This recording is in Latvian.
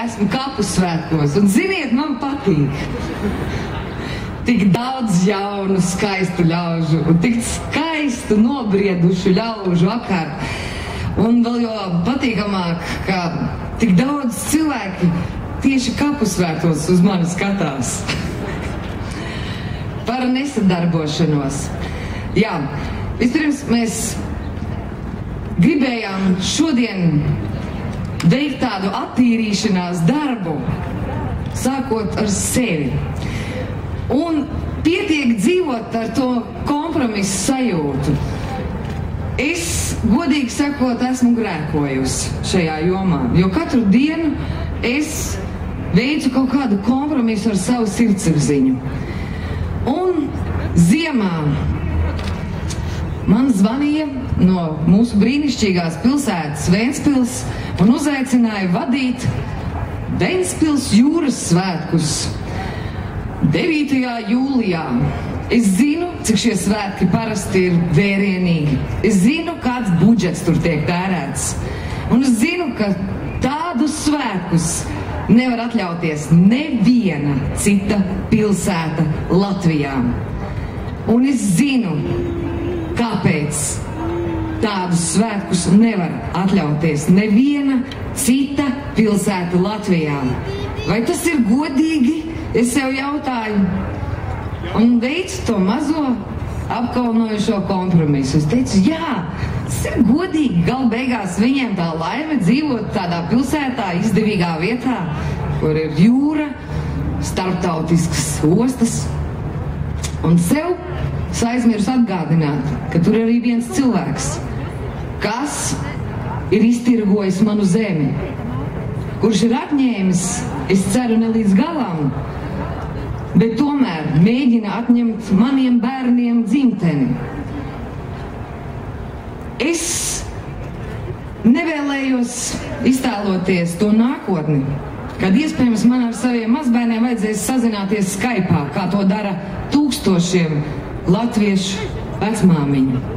esmu kapu svētkos, un ziniet, man patīk. Tik daudz jaunu, skaistu ļaužu, un tik skaistu, nobriedušu ļaužu apkārt. Un vēl jo patīkamāk, ka tik daudz cilvēki tieši kapu svētkos uz mani skatās. Par nesadarbošanos. Jā, vispirms mēs gribējām šodien veikt tādu attīrīšanās darbu, sākot ar sevi. Un pietiek dzīvot ar to kompromisu sajūtu. Es, godīgi sakot, esmu grēkojusi šajā jomā, jo katru dienu es veicu kaut kādu kompromisu ar savu sirdsapziņu. Un ziemā man zvanīja no mūsu brīnišķīgās pilsētas Ventspils un uzaicināja vadīt Ventspils jūras svētkus 9. jūlijā. Es zinu, cik šie svētki parasti ir vērienīgi. Es zinu, kāds budžets tur tiek tērēts. Un es zinu, ka tādus svētkus nevar atļauties neviena cita pilsēta Latvijā. Un es zinu, kāpēc tādus svētkus nevar atļauties neviena cita pilsēta Latvijā. Vai tas ir godīgi? Es sev jautāju, un veicu to mazo apkaunojušo kompromisu. Es teicu, jā, tas ir godīgi. Galu beigās viņiem tā laime dzīvot tādā pilsētā, izdevīgā vietā, kur ir jūra, starptautiskas ostas. Un sev es aizmirsu atgādināt, ka tur ir arī viens cilvēks, kas ir iztirgojis manu zemi, kurš ir atņēmis, es ceru, ne līdz galam, bet tomēr mēģina atņemt maniem bērniem dzimteni. Es nevēlējos iztēloties to nākotni, kad iespējams man ar saviem mazbērniem vajadzēs sazināties Skype'ā, kā to dara tūkstošiem latviešu vecmāmiņu.